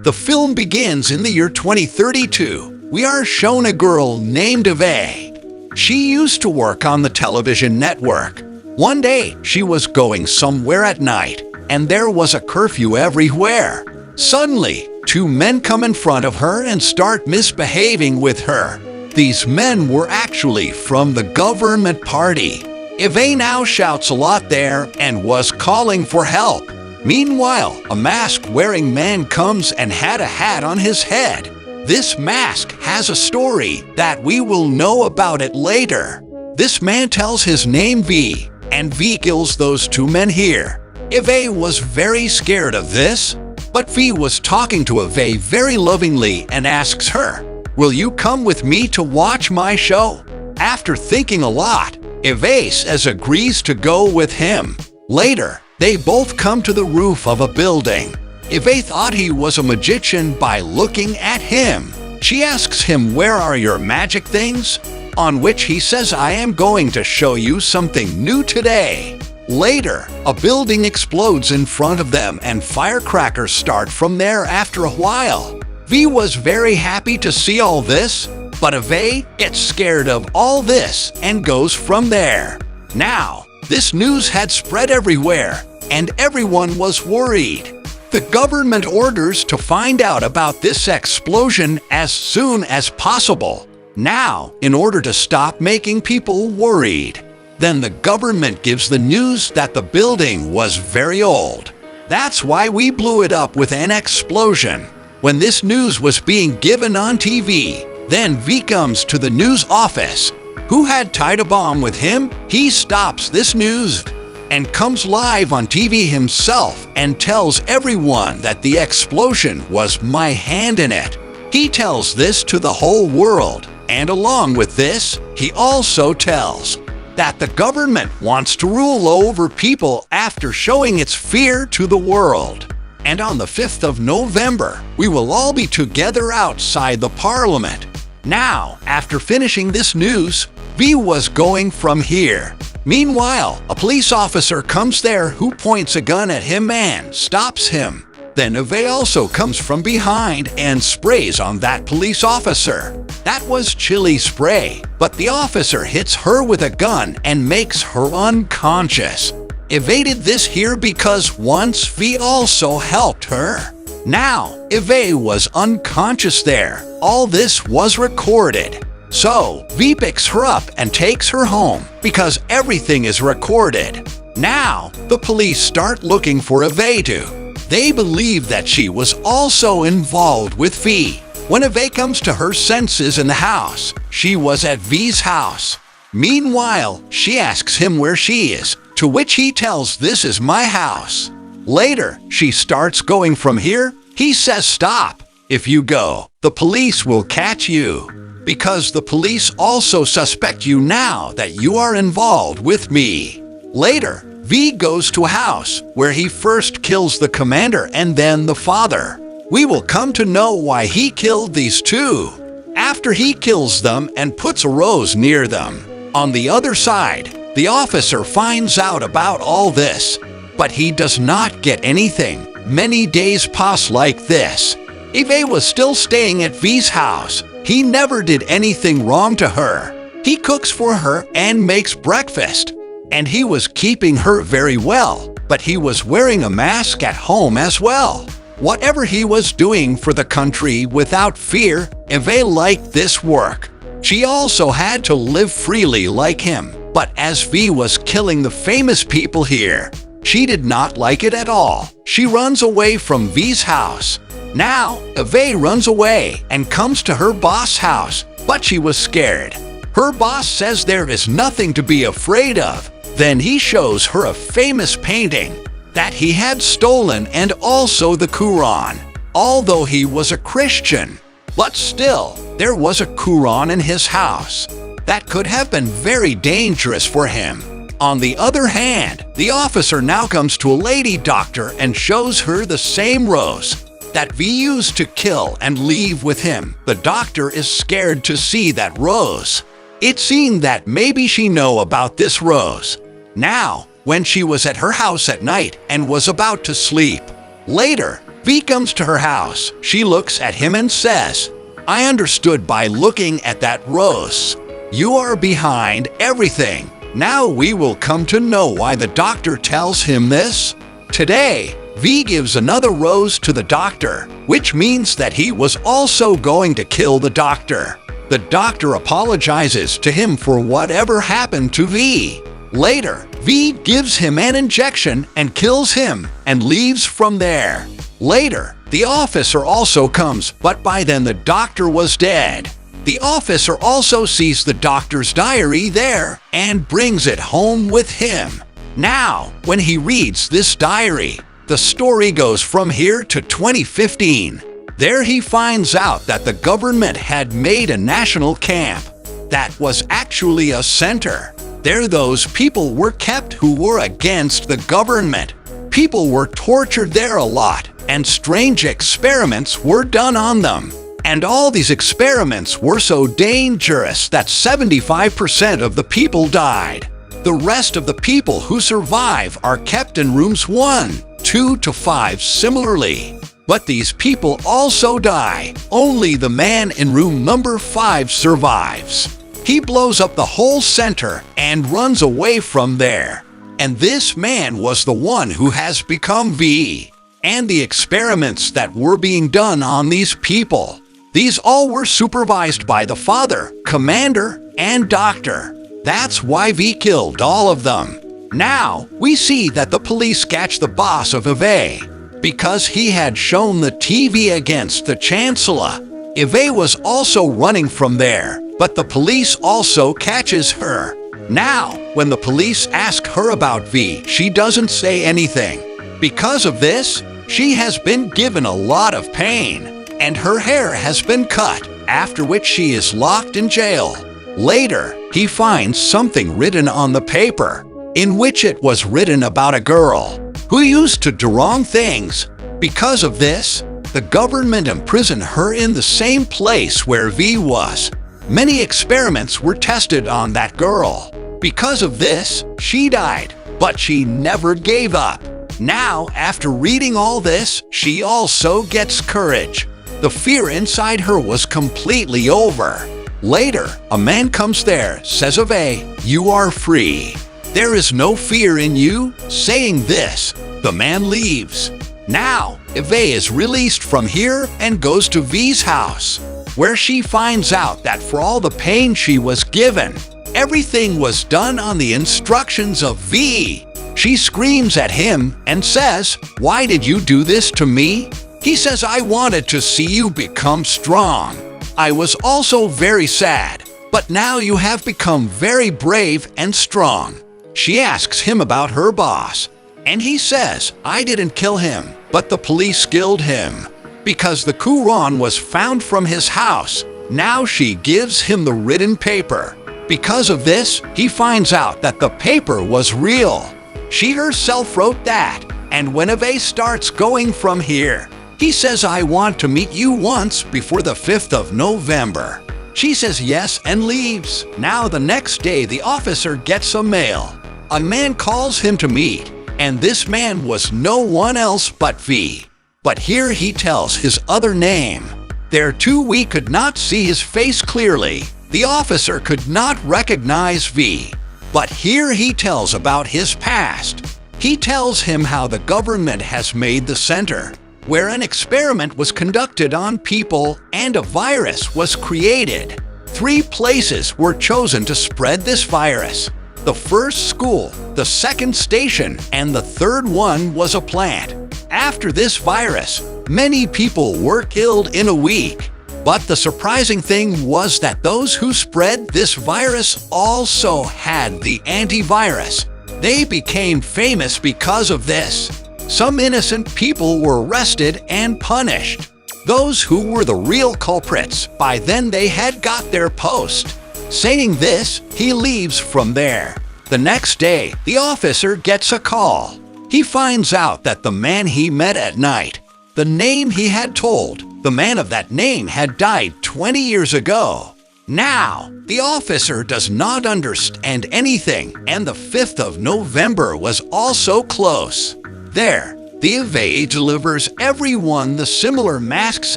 The film begins in the year 2032. We are shown a girl named Eve. She used to work on the television network. One day, she was going somewhere at night, and there was a curfew everywhere. Suddenly, two men come in front of her and start misbehaving with her. These men were actually from the government party. Eve now shouts a lot there and was calling for help. Meanwhile, a mask-wearing man comes and had a hat on his head. This mask has a story that we will know about it later. This man tells his name V, and V kills those two men here. Eve was very scared of this, but V was talking to Eve very lovingly and asks her, "Will you come with me to watch my show?" After thinking a lot, Eve says agrees to go with him. Later, they both come to the roof of a building. Eve thought he was a magician by looking at him. She asks him, "Where are your magic things?" On which he says, "I am going to show you something new today." Later, a building explodes in front of them and firecrackers start from there after a while. V was very happy to see all this, but Eve gets scared of all this and goes from there. Now, this news had spread everywhere, and everyone was worried. The government orders to find out about this explosion as soon as possible. Now, in order to stop making people worried, then the government gives the news that the building was very old. That's why we blew it up with an explosion. When this news was being given on TV, then V comes to the news office. Who had tied a bomb with him? He stops this news and comes live on TV himself and tells everyone that the explosion was my hand in it. He tells this to the whole world, and along with this, he also tells that the government wants to rule over people after showing its fear to the world. And on the 5th of November, we will all be together outside the parliament. Now, after finishing this news, V was going from here. Meanwhile, a police officer comes there who points a gun at him and stops him. Then Eve also comes from behind and sprays on that police officer. That was chili spray, but the officer hits her with a gun and makes her unconscious. Eve did this here because once V also helped her. Now, Eve was unconscious there. All this was recorded. So, V picks her up and takes her home because everything is recorded. Now, the police start looking for Eve too. They believe that she was also involved with V. When Eve comes to her senses in the house, she was at V's house. Meanwhile, she asks him where she is, to which he tells, "This is my house." Later, she starts going from here. He says, "Stop. If you go, the police will catch you, because the police also suspect you now that you are involved with me." Later, V goes to a house where he first kills the commander and then the father. We will come to know why he killed these two. After he kills them and puts a rose near them. On the other side, the officer finds out about all this, but he does not get anything. Many days pass like this. Eve was still staying at V's house. He never did anything wrong to her. He cooks for her and makes breakfast. And he was keeping her very well, but he was wearing a mask at home as well. Whatever he was doing for the country without fear, Eve liked this work. She also had to live freely like him, but as V was killing the famous people here, she did not like it at all. She runs away from V's house. Now, Eve runs away and comes to her boss' house, but she was scared. Her boss says there is nothing to be afraid of. Then he shows her a famous painting that he had stolen and also the Quran, although he was a Christian. But still, there was a Quran in his house. That could have been very dangerous for him. On the other hand, the officer now comes to a lady doctor and shows her the same rose that V used to kill and leave with him. The doctor is scared to see that rose. It seemed that maybe she know about this rose. Now, when she was at her house at night and was about to sleep. Later, V comes to her house. She looks at him and says, I understood by looking at that rose. You are behind everything. Now we will come to know why the doctor tells him this. Today, V gives another rose to the doctor, which means that he was also going to kill the doctor. The doctor apologizes to him for whatever happened to V. Later, V gives him an injection and kills him and leaves from there. Later, the officer also comes, but by then the doctor was dead. The officer also sees the doctor's diary there and brings it home with him. Now, when he reads this diary, the story goes from here to 2015. There he finds out that the government had made a national camp that was actually a center. There those people were kept who were against the government. People were tortured there a lot, and strange experiments were done on them. And all these experiments were so dangerous that 75% of the people died. The rest of the people who survive are kept in rooms 1, 2 to 5 similarly. But these people also die. Only the man in room number 5 survives. He blows up the whole center and runs away from there. And this man was the one who has become V. And the experiments that were being done on these people, these all were supervised by the father, commander, and doctor. That's why V killed all of them. Now, we see that the police catch the boss of Eve because he had shown the TV against the chancellor. Eve was also running from there, but the police also catches her. Now, when the police ask her about V, she doesn't say anything. Because of this, she has been given a lot of pain, and her hair has been cut, after which she is locked in jail. Later, he finds something written on the paper, in which it was written about a girl who used to do wrong things. Because of this, the government imprisoned her in the same place where V was. Many experiments were tested on that girl. Because of this, she died, but she never gave up. Now, after reading all this, she also gets courage. The fear inside her was completely over. Later, a man comes there, says Eve, you are free. There is no fear in you. Saying this, the man leaves. Now, Eve is released from here and goes to V's house, where she finds out that for all the pain she was given, everything was done on the instructions of V. She screams at him and says, why did you do this to me? He says, I wanted to see you become strong. I was also very sad, but now you have become very brave and strong. She asks him about her boss, and he says, I didn't kill him, but the police killed him. Because the Quran was found from his house, now she gives him the written paper. Because of this, he finds out that the paper was real. She herself wrote that, and when Eve starts going from here, he says, I want to meet you once before the 5th of November. She says yes and leaves. Now the next day, the officer gets a mail. A man calls him to meet, and this man was no one else but V. But here he tells his other name. There too we could not see his face clearly. The officer could not recognize V. But here he tells about his past. He tells him how the government has made the center, where an experiment was conducted on people and a virus was created. 3 places were chosen to spread this virus. The first school, the second station, and the third one was a plant. After this virus, many people were killed in a week. But the surprising thing was that those who spread this virus also had the antivirus. They became famous because of this. Some innocent people were arrested and punished. Those who were the real culprits, by then they had got their post. Saying this, he leaves from there. The next day, the officer gets a call. He finds out that the man he met at night, the name he had told, the man of that name had died 20 years ago. Now, the officer does not understand anything, and the 5th of November was also close. There, The V delivers everyone the similar masks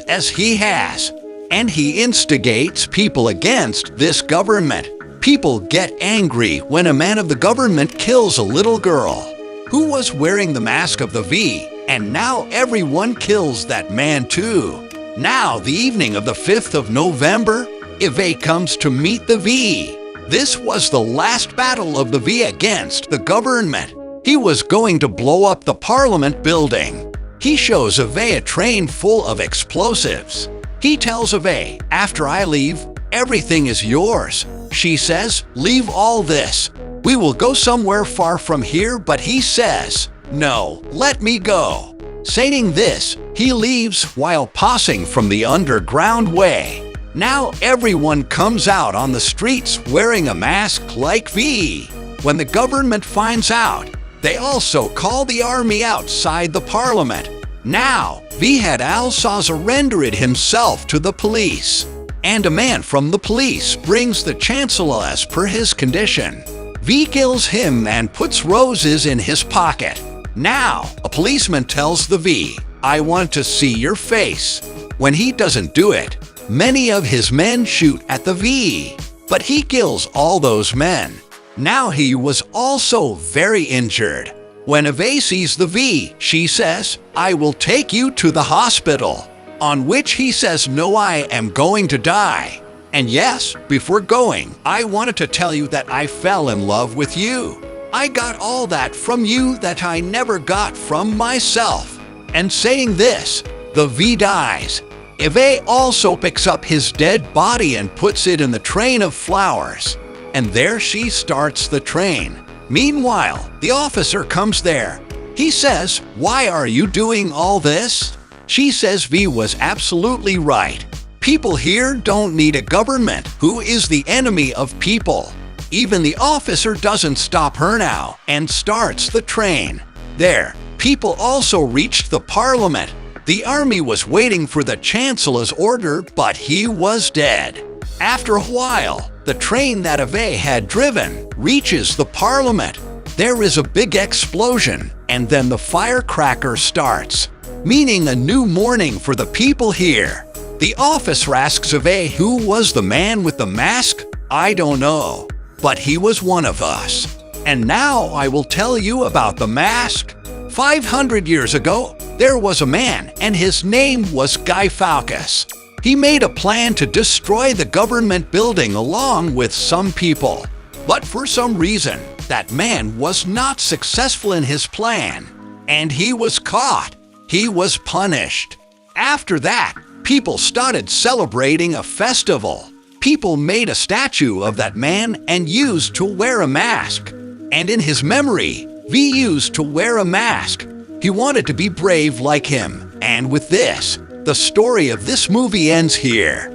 as he has, and he instigates people against this government. People get angry when a man of the government kills a little girl who was wearing the mask of the V, and now everyone kills that man too. Now, the evening of the 5th of November, Eve comes to meet the V. This was the last battle of the V against the government. He was going to blow up the Parliament building. He shows Eve a train full of explosives. He tells Eve, "After I leave, everything is yours." She says, "Leave all this. We will go somewhere far from here," but he says, "No, let me go." Saying this, he leaves while passing from the underground way. Now everyone comes out on the streets wearing a mask like V. When the government finds out, they also call the army outside the Parliament. Now, V had also surrendered himself to the police, and a man from the police brings the Chancellor as per his condition. V kills him and puts roses in his pocket. Now, a policeman tells the V, "I want to see your face." When he doesn't do it, many of his men shoot at the V, but he kills all those men. Now he was also very injured. When Eve sees the V, she says, "I will take you to the hospital." On which he says, "No, I am going to die. And yes, before going, I wanted to tell you that I fell in love with you. I got all that from you that I never got from myself." And saying this, the V dies. Eve also picks up his dead body and puts it in the train of flowers. And there she starts the train. Meanwhile, the officer comes there. He says, "Why are you doing all this?" She says V was absolutely right. People here don't need a government who is the enemy of people. Even the officer doesn't stop her now and starts the train. There, people also reached the Parliament. The army was waiting for the Chancellor's order, but he was dead. After a while, the train that Eve had driven reaches the Parliament. There is a big explosion, and then the firecracker starts, meaning a new morning for the people here. The officer asks Eve who was the man with the mask. "I don't know, but he was one of us." And now I will tell you about the mask. 500 years ago, there was a man, and his name was Fascist. He made a plan to destroy the government building along with some people. But for some reason, that man was not successful in his plan, and he was caught. He was punished. After that, people started celebrating a festival. People made a statue of that man and used to wear a mask. And in his memory, V used to wear a mask. He wanted to be brave like him. And with this, the story of this movie ends here.